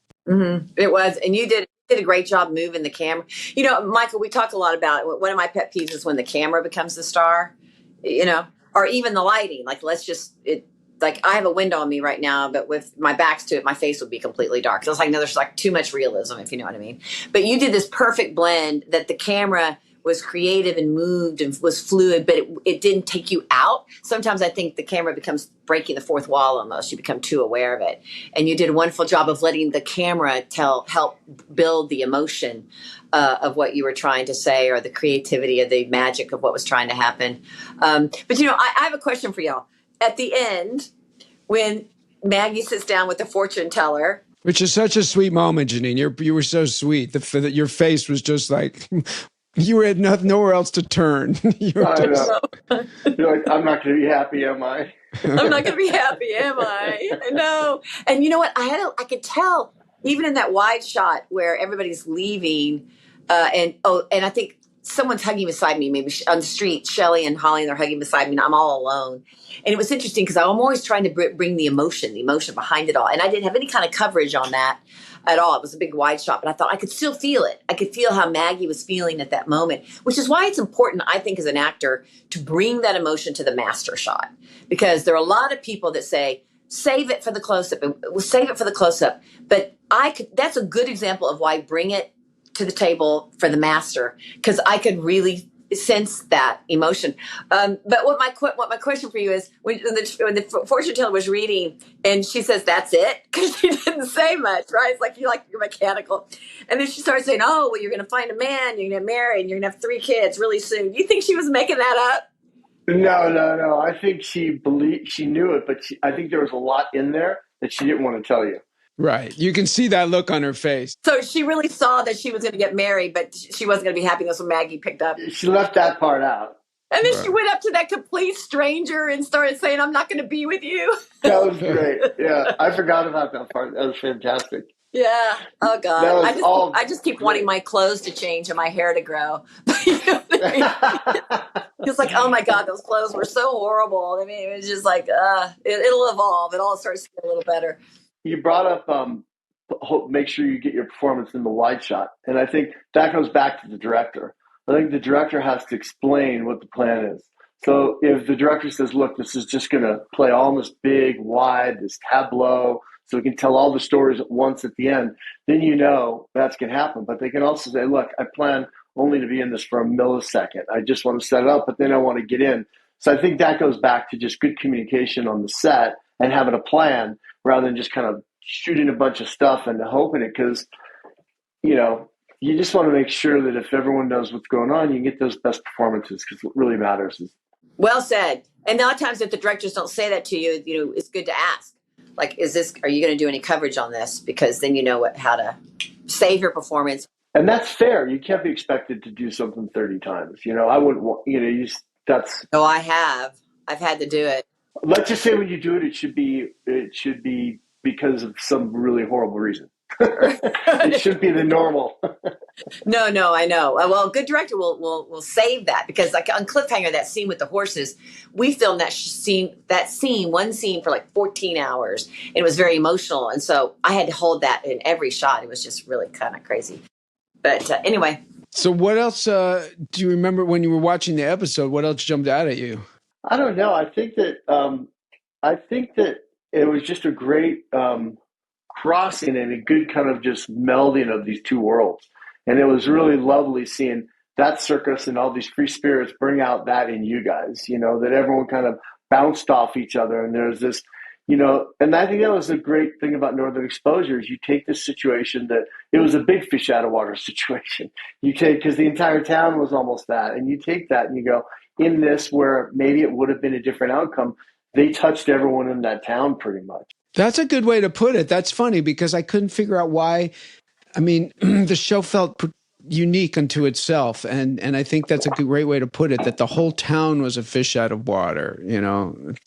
It was. And you did a great job moving the camera. Michael, we talked a lot about, one of my pet peeves is when the camera becomes the star, or even the lighting. Like, I have a window on me right now, but with my back's to it, my face would be completely dark. So it's like, no, there's like too much realism, if you know what I mean. But you did this perfect blend that the camera was creative and moved and was fluid, but it didn't take you out. Sometimes I think the camera becomes breaking the fourth wall almost. You become too aware of it. And you did a wonderful job of letting the camera help build the emotion of what you were trying to say, or the creativity of the magic of what was trying to happen. But I have a question for y'all. At the end, when Maggie sits down with the fortune teller, which is such a sweet moment, Janine. You were so sweet. Your face was just like you had nowhere else to turn. I know. You're like, I'm not going to be happy, am I? I'm not going to be happy, am I? No. And you know what? I could tell even in that wide shot where everybody's leaving, and I think someone's hugging beside me, maybe on the street. Shelly and Holling, they're hugging beside me, and I'm all alone. And it was interesting because I'm always trying to bring the emotion behind it all. And I didn't have any kind of coverage on that at all. It was a big wide shot, but I thought I could still feel it. I could feel how Maggie was feeling at that moment, which is why it's important, I think, as an actor, to bring that emotion to the master shot. Because there are a lot of people that say, save it for the close-up, and we'll save it for the close-up. But that's a good example of why bring it to the table for the master, because I could really sense that emotion. But what my question for you is, when the fortune teller was reading and she says, "That's it," because she didn't say much, right? It's like you're mechanical. And then she starts saying, "Oh, well, you're going to find a man, you're going to get married, and you're going to have 3 kids really soon." Do you think she was making that up? No. I think she knew it, but I think there was a lot in there that she didn't want to tell you. Right. You can see that look on her face. So she really saw that she was going to get married, but she wasn't going to be happy. That's what Maggie picked up. She left that part out. And then she went up to that complete stranger and started saying, "I'm not going to be with you." That was great. Yeah. I forgot about that part. That was fantastic. Yeah. Oh, God. I just keep great. wanting my clothes to change and my hair to grow. It's like, oh, my God, those clothes were so horrible. I mean, it was just like, it'll evolve. It all starts to get a little better. You brought up make sure you get your performance in the wide shot. And I think that goes back to the director. I think the director has to explain what the plan is. So if the director says, look, this is just going to play all this big, wide, this tableau, so we can tell all the stories at once at the end, then that's going to happen. But they can also say, look, I plan only to be in this for a millisecond. I just want to set it up, but then I want to get in. So I think that goes back to just good communication on the set and having a plan rather than just kind of shooting a bunch of stuff and hoping it, because, you just want to make sure that if everyone knows what's going on, you can get those best performances, because what really matters is. Well said. And a lot of times if the directors don't say that to you, it's good to ask. Like, are you going to do any coverage on this? Because then you know how to save your performance. And that's fair. You can't be expected to do something 30 times. I wouldn't want, that's. No, I have. I've had to do it. Let's just say when you do it, it should be because of some really horrible reason. It should be the normal. No, I know. Well, a good director will save that, because like on Cliffhanger, that scene with the horses, we filmed one scene for like 14 hours. And it was very emotional. And so I had to hold that in every shot. It was just really kind of crazy. But anyway, So what else do you remember when you were watching the episode? What else jumped out at you? I don't know. I think that it was just a great crossing and a good kind of just melding of these two worlds. And it was really lovely seeing that circus and all these free spirits bring out that in you guys, that everyone kind of bounced off each other. And there's this, and I think that was the great thing about Northern Exposure is you take this situation that it was a big fish out of water situation. You take, because the entire town was almost that, and you take that and you go, in this where maybe it would have been a different outcome, they touched everyone in that town pretty much. That's a good way to put it. That's funny because I couldn't figure out why. I mean, the show felt unique unto itself. And I think that's a great way to put it, that the whole town was a fish out of water.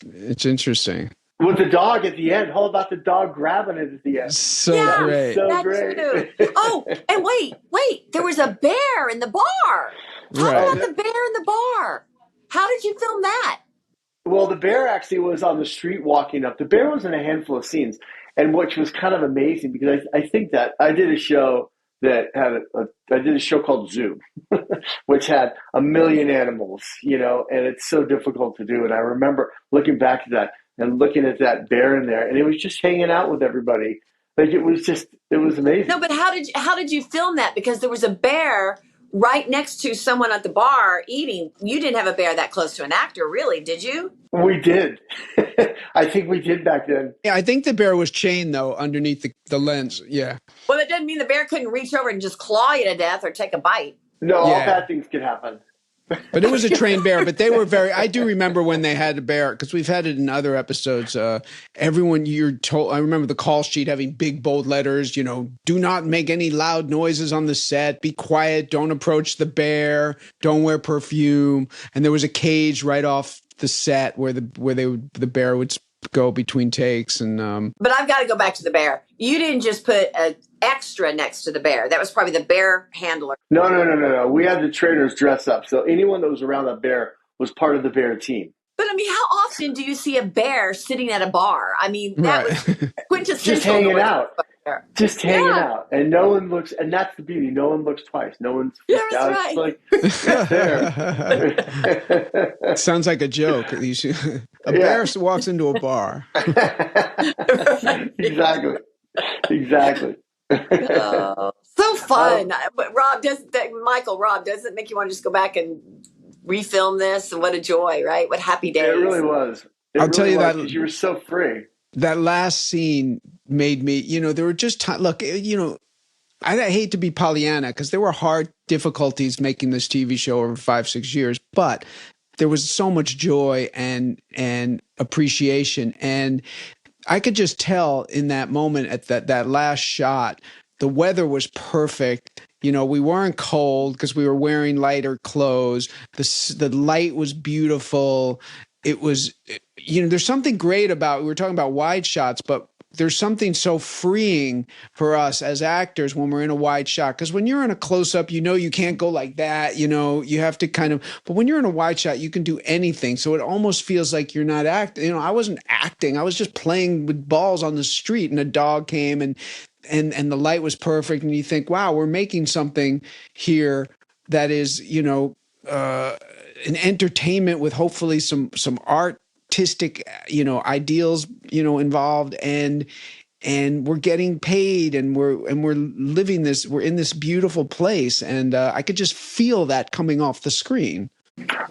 It's interesting. With the dog at the end, how about the dog grabbing it at the end? So great. So great. Oh, and wait, there was a bear in the bar. Talk about the bear in the bar. How did you film that? Well, the bear actually was on the street walking up. The bear was in a handful of scenes, and which was kind of amazing because I think that I did a show that had I did a show called Zoo, which had a million animals, and it's so difficult to do. And I remember looking back at that and looking at that bear in there, and it was just hanging out with everybody. Like it was amazing. No, but how did you film that? Because there was a bear right next to someone at the bar eating. You didn't have a bear that close to an actor, really, did you? We did. I think we did back then. Yeah, I think the bear was chained, though, underneath the lens. Yeah. Well, that doesn't mean the bear couldn't reach over and just claw you to death or take a bite. No, all bad things could happen. But it was a trained bear. But they were I do remember when they had a bear, because we've had it in other episodes. Everyone, you're told, I remember the call sheet having big, bold letters, do not make any loud noises on the set. Be quiet. Don't approach the bear. Don't wear perfume. And there was a cage right off the set where the bear would go between takes. And But I've got to go back to the bear. You didn't just put an extra next to the bear. That was probably the bear handler. No. We had the trainers dress up. So anyone that was around that bear was part of the bear team. But I mean, how often do you see a bear sitting at a bar? I mean, that was quintessential. Just hanging out. Just hanging out. And no one looks, and that's the beauty. No one looks twice. No one's that's out. right. It's like, there. It sounds like a joke. A bear walks into a bar. Exactly. So fun. But Rob, doesn't it make you want to just go back and refilm this? And what a joy, right? What happy days. It really was. I'll tell you that you were so free. That last scene made me, there were just look, I hate to be Pollyanna because there were hard difficulties making this TV show over 5-6 years, but there was so much joy and appreciation. And I could just tell in that moment at that last shot, the weather was perfect. We weren't cold because we were wearing lighter clothes. The light was beautiful. It was, there's something great about, we were talking about wide shots, but there's something so freeing for us as actors when we're in a wide shot. Because when you're in a close-up, you can't go like that. You have to but when you're in a wide shot, you can do anything. So it almost feels like you're not acting. I wasn't acting. I was just playing with balls on the street, and a dog came and the light was perfect. And you think, wow, we're making something here that is, an entertainment with hopefully some artistic, ideals, involved, and we're getting paid, and we're living this. We're in this beautiful place, and I could just feel that coming off the screen.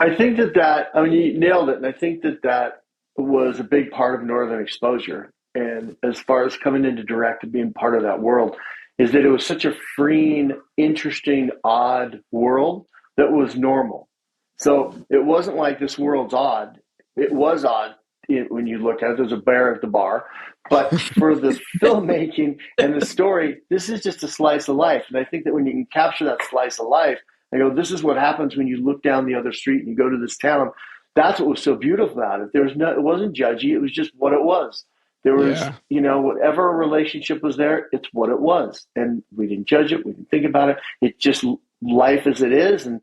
I think you nailed it, and I think that was a big part of Northern Exposure. And as far as coming into direct and being part of that world, is that it was such a freeing, interesting, odd world that was normal. So it wasn't like this world's odd. It was odd when you look at it. There's a bear at the bar. But for the filmmaking and the story, this is just a slice of life. And I think that when you can capture that slice of life, I go, this is what happens when you look down the other street and you go to this town. That's what was so beautiful about it. It wasn't judgy. It was just what it was. There was, whatever relationship was there, it's what it was. And we didn't judge it. We didn't think about it. It's just life as it is. And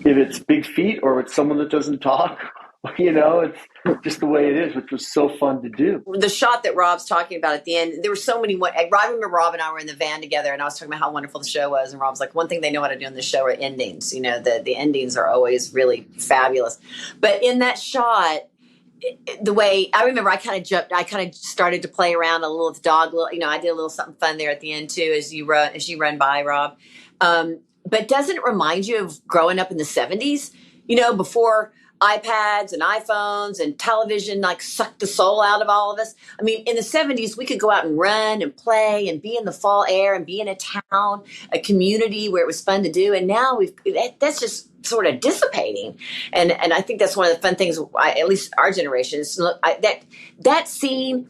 if it's big feet or it's someone that doesn't talk It's just the way it is, which was so fun to do. The shot that Rob's talking about at the end, there were so many. I remember Rob and I were in the van together, and I was talking about how wonderful the show was. And Rob's like, one thing they know how to do in the show are endings. The endings are always really fabulous. But in that shot, the way I remember, I kind of started to play around a little with the dog. I did a little something fun there at the end too, as you run by, Rob. But doesn't it remind you of growing up in the 70s? Before iPads and iPhones and television sucked the soul out of all of us. I mean, in the 70s, we could go out and run and play and be in the fall air and be in a town, a community where it was fun to do. And now that's just sort of dissipating. And I think that's one of the fun things, at least our generation, is that scene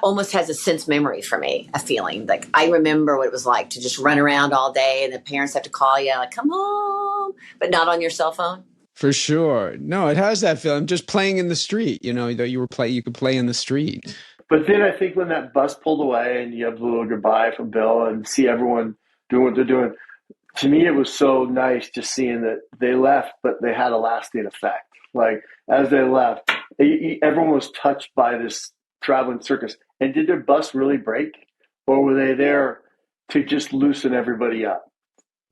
almost has a sense memory for me, a feeling. Like I remember what it was like to just run around all day and the parents have to call you, like, come home, but not on your cell phone. For sure. No, it has that feeling. Just playing in the street, that you could play in the street. But then I think when that bus pulled away and you have the little goodbye from Bill and see everyone doing what they're doing, to me it was so nice just seeing that they left, but they had a lasting effect. Like as they left, everyone was touched by this traveling circus. And did their bus really break? Or were they there to just loosen everybody up?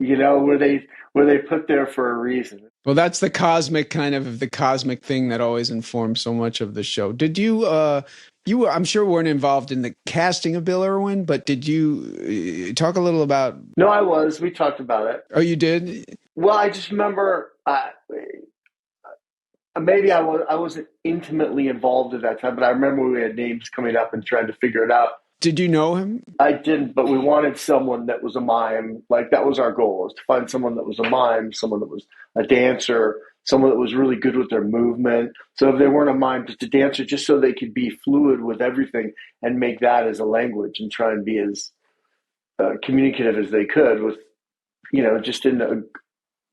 Were they put there for a reason? Well, that's the cosmic thing that always informs so much of the show. Did you, I'm sure weren't involved in the casting of Bill Irwin, but did you talk a little about? No, I was. We talked about it. Oh, you did? Well, I just remember maybe I wasn't intimately involved at that time, but I remember we had names coming up and trying to figure it out. Did you know him? I didn't, but we wanted someone that was a mime. Like that was our goal, was to find someone that was a mime, someone that was a dancer, someone that was really good with their movement. So if they weren't a mime, just a dancer, just so they could be fluid with everything and make that as a language and try and be as communicative as they could with, just in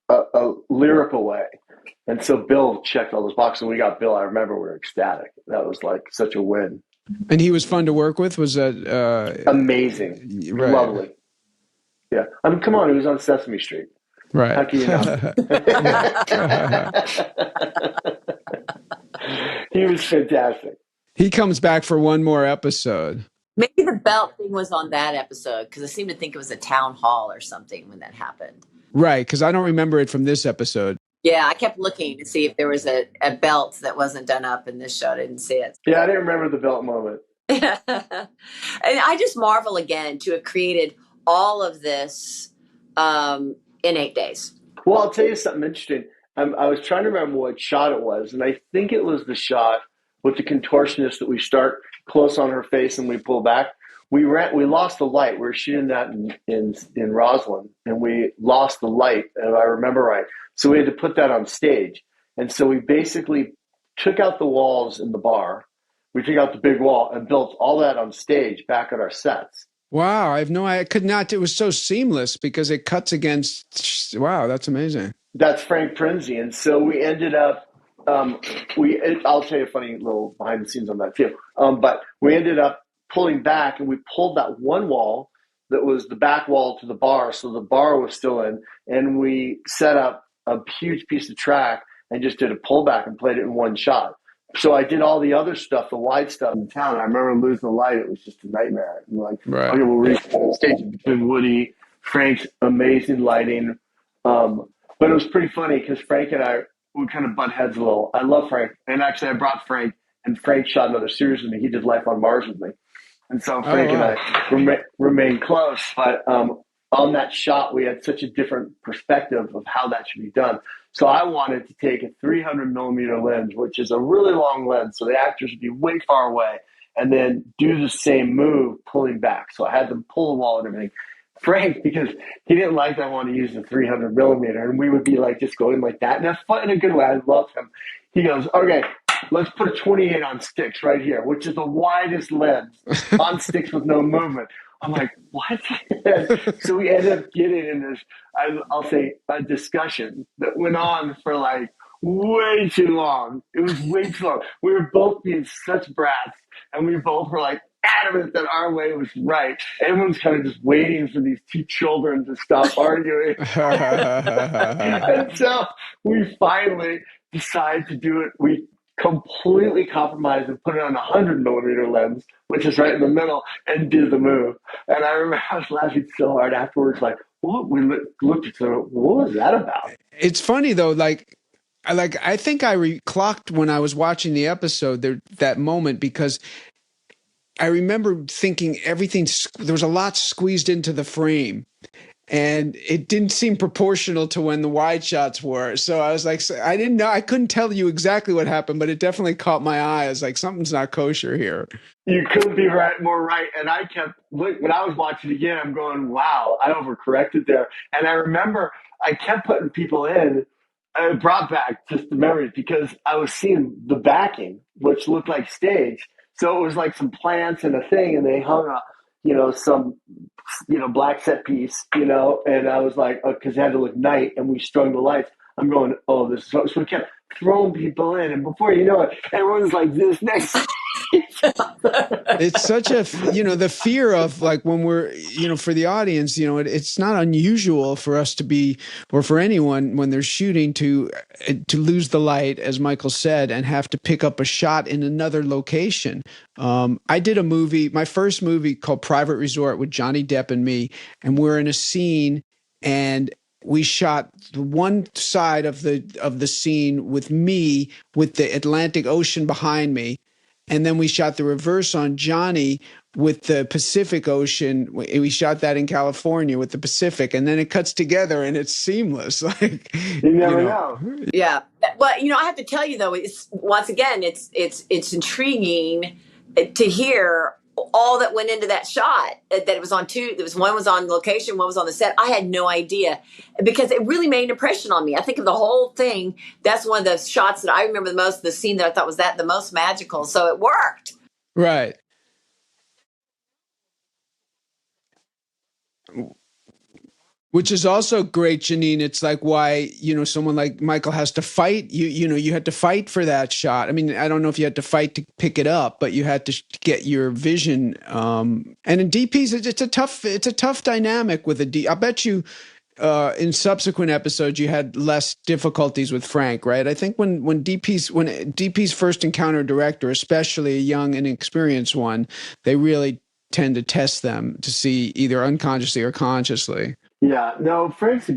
a lyrical way. And so Bill checked all those boxes and we got Bill. I remember we were ecstatic. That was like such a win. And he was fun to work with? Was that amazing? Right. Lovely. Yeah. I mean, come on, he was on Sesame Street. Right. How can you not? He was fantastic. He comes back for one more episode. Maybe the belt thing was on that episode because I seem to think it was a town hall or something when that happened. Right, because I don't remember it from this episode. Yeah, I kept looking to see if there was a belt that wasn't done up in this show. I didn't see it. Yeah, I didn't remember the belt moment. And I just marvel again to have created all of this in 8 days. Well, I'll tell you something interesting. I was trying to remember what shot it was, and I think it was the shot with the contortionist that we start close on her face and we pull back. We lost the light. We were shooting that in Roslyn, and we lost the light, if I remember right. So we had to put that on stage. And so we basically took out the walls in the bar. We took out the big wall and built all that on stage back at our sets. Wow, I could not. It was so seamless because it cuts against. Wow, that's amazing. That's Frank Prinzi. And so we ended up, I'll tell you a funny little behind the scenes on that too. But we ended up pulling back and we pulled that one wall that was the back wall to the bar. So the bar was still in, and we set up a huge piece of track and just did a pullback and played it in one shot. So I did all the other stuff, the wide stuff in town. I remember losing the light. It was just a nightmare. And like, right. Okay, we'll reach the stage between Woody, Frank's amazing lighting. But it was pretty funny because Frank and I would kind of butt heads a little. I love Frank. And actually I brought Frank, and Frank shot another series with me. He did Life on Mars with me. And so Frank and I remained close. But on that shot, we had such a different perspective of how that should be done. So I wanted to take a 300 millimeter lens, which is a really long lens, so the actors would be way far away, and then do the same move pulling back. So I had them pull the wall and everything. Frank, because he didn't like that, wanted to use the 300 millimeter, and we would be like just going like that. And that's fun in a good way. I love him. He goes, okay, let's put a 28 on sticks right here, which is the widest lens on sticks with no movement. I'm like, what? So we ended up getting in this, I'll say, a discussion that went on for like way too long. It was way too long. We were both being such brats, and we both were like adamant that our way was right. Everyone's kind of just waiting for these two children to stop arguing. And so we finally decide to do it. We completely compromised and put it on a 100 millimeter lens, which is right in the middle, and did the move. And I remember I was laughing so hard afterwards, like, what? We looked at each other, what was that about? It's funny though, I think I clocked when I was watching the episode there, that moment, because I remember thinking there was a lot squeezed into the frame. And it didn't seem proportional to when the wide shots were. So I was like, I didn't know. I couldn't tell you exactly what happened, but it definitely caught my eye. I was like, something's not kosher here. You couldn't be more right. And I kept, when I was watching again, I'm going, wow, I overcorrected there. And I remember I kept putting people in, and it brought back just the memories because I was seeing the backing, which looked like stage. So it was like some plants and a thing, and they hung up, some black set piece, and I was like, because it had to look night, and we strung the lights. I'm going, oh, this is so we kept throwing people in, and before you know it, everyone's like this next. It's such a, the fear of, like, when we're, for the audience, it's not unusual for us to be, or for anyone when they're shooting to lose the light, as Michael said, and have to pick up a shot in another location. I did my first movie called Private Resort with Johnny Depp and me, and we're in a scene, and we shot one side of the scene with me with the Atlantic Ocean behind me. And then we shot the reverse on Johnny with the Pacific Ocean. We shot that in California with the Pacific, and then it cuts together and it's seamless. Like, you never know. Yeah. Well, I have to tell you though, once again, it's intriguing to hear all that went into that shot, that it was on one was on location, one was on the set. I had no idea, because it really made an impression on me. I think of the whole thing. That's one of the shots that I remember the most, the scene that I thought was the most magical. So it worked. Right. Which is also great, Janine. It's like why, someone like Michael has to fight. You had to fight for that shot. I mean, I don't know if you had to fight to pick it up, but you had to get your vision. And in DPs, it's a tough dynamic with a D. I bet you in subsequent episodes you had less difficulties with Frank, right? I think when DPs first encounter a director, especially a young and inexperienced one, they really tend to test them to see either unconsciously or consciously. Yeah, no, Frank's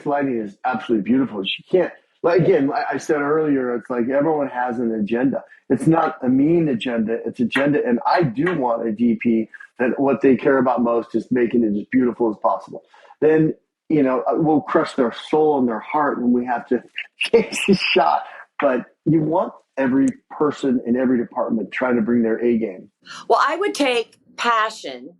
lighting is absolutely beautiful. She can't, like, again, I said earlier, it's like everyone has an agenda. It's not a mean agenda, it's agenda. And I do want a DP that what they care about most is making it as beautiful as possible. Then, we'll crush their soul and their heart when we have to chase the shot. But you want every person in every department trying to bring their A game. Well, I would take passion.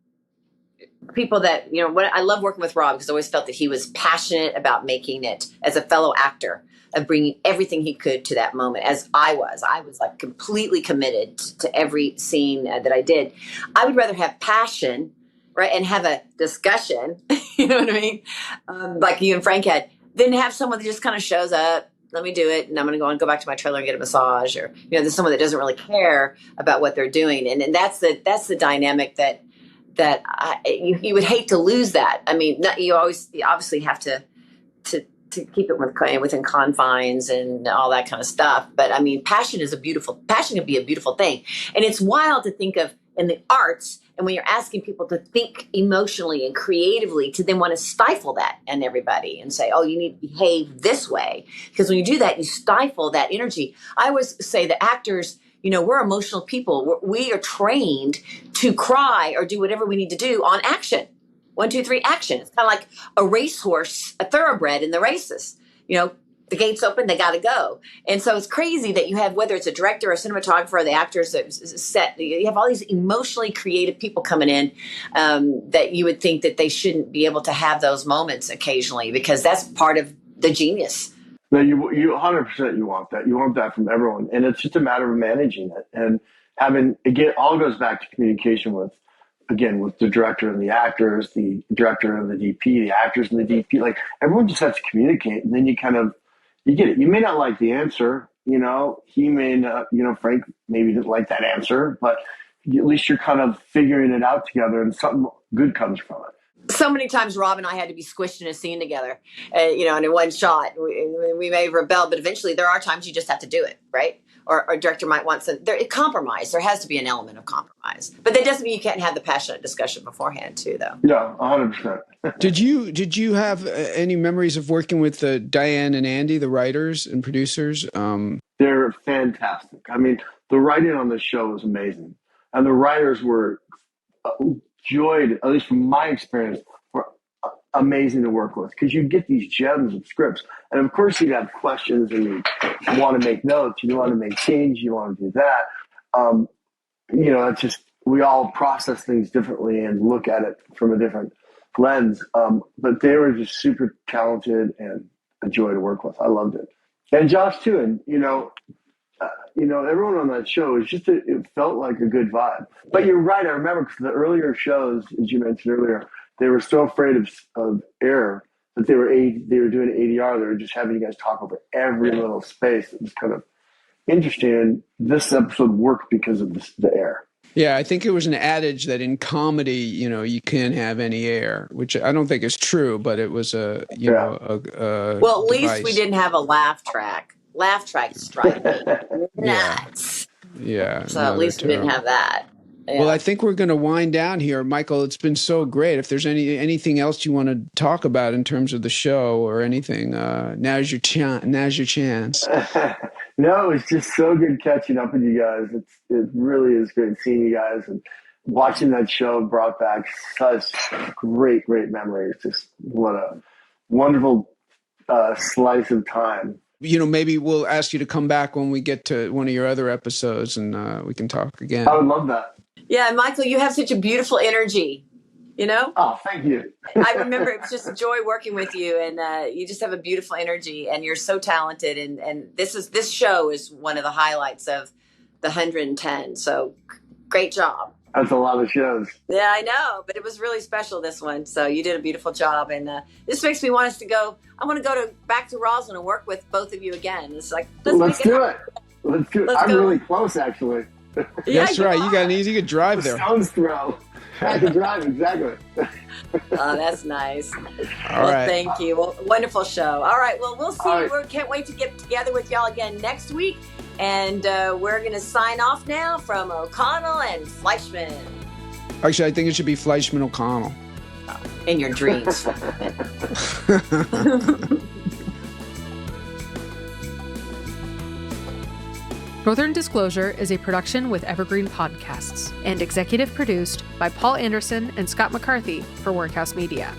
People that, I love working with Rob, because I always felt that he was passionate about making it, as a fellow actor, of bringing everything he could to that moment, as I was like completely committed to every scene that I did. I would rather have passion, right, and have a discussion, you know what I mean, like you and Frank had, than have someone that just kind of shows up, let me do it, and I'm going to go back to my trailer and get a massage, or, there's someone that doesn't really care about what they're doing. And that's the dynamic that you would hate to lose that. I mean, you obviously have to keep it within confines and all that kind of stuff. But I mean, passion can be a beautiful thing. And it's wild to think of in the arts, and when you're asking people to think emotionally and creatively, to then want to stifle that in everybody and say, oh, you need to behave this way. Because when you do that, you stifle that energy. I always say that actors, we're emotional people. We are trained to cry or do whatever we need to do on action. 1, 2, 3, action. It's kind of like a racehorse, a thoroughbred in the races. The gates open, they got to go. And so it's crazy that you have, whether it's a director or a cinematographer or the actors that set, you have all these emotionally creative people coming in, that you would think that they shouldn't be able to have those moments occasionally, because that's part of the genius. No, you 100% you want that. You want that from everyone. And it's just a matter of managing it. And again, all goes back to communication with the director and the actors, the director and the DP, the actors and the DP. Like, everyone just has to communicate, and then you get it. You may not like the answer, he may not, Frank maybe didn't like that answer, but at least you're kind of figuring it out together, and something good comes from it. So many times Rob and I had to be squished in a scene together, and in one shot. We we may rebel, but eventually there are times you just have to do it, right? Or a director might want some compromise. There has to be an element of compromise, but that doesn't mean you can't have the passionate discussion beforehand too, though. Yeah, 100%. Did you have any memories of working with Diane and Andy, the writers and producers? They're fantastic. I mean, the writing on this show was amazing, and the writers were joyed, at least from my experience, were amazing to work with, because you get these gems of scripts, and of course you have questions and you want to make notes, you want to make change, you want to do that. It's just, we all process things differently and look at it from a different lens. But they were just super talented and a joy to work with. I loved it. And Josh too. And, everyone on that show is just, it felt like a good vibe. But you're right. I remember, because the earlier shows, as you mentioned earlier, they were so afraid of error that they were doing ADR. They were just having you guys talk over every little space. It was kind of interesting. And this episode worked because of the air. Yeah, I think it was an adage that in comedy, you can't have any air, which I don't think is true, but it was a well, at least we didn't have a laugh track. Laugh tracks drive me nuts. Yeah. So at least we didn't have that. Yeah. Well, I think we're going to wind down here, Michael. It's been so great. If there's anything else you want to talk about in terms of the show or anything, now's your chance. No, it's just so good catching up with you guys. It really is great seeing you guys, and watching that show brought back such great memories. Just what a wonderful slice of time. Maybe we'll ask you to come back when we get to one of your other episodes, and we can talk again. I would love that. Yeah, Michael, you have such a beautiful energy. Oh, thank you. I remember it was just a joy working with you, and you just have a beautiful energy, and you're so talented. And this show is one of the highlights of the 110. So great job. That's a lot of shows. Yeah, I know, but it was really special, this one. So you did a beautiful job, and this makes me want us to go. I want to go back to Roslyn and work with both of you again. It's like let's do it. Let's do it. I'm really close, actually. Yeah, that's right. You got an easy drive there. Stone's throw. I can drive, exactly. Oh, that's nice. All right. Thank you. Well, wonderful show. All right. Well, we'll see. Right. We can't wait to get together with y'all again next week. And we're going to sign off now from O'Connell and Fleischman. Actually, I think it should be Fleischman O'Connell. In your dreams. Northern Disclosure is a production with Evergreen Podcasts and executive produced by Paul Anderson and Scott McCarthy for Workhouse Media.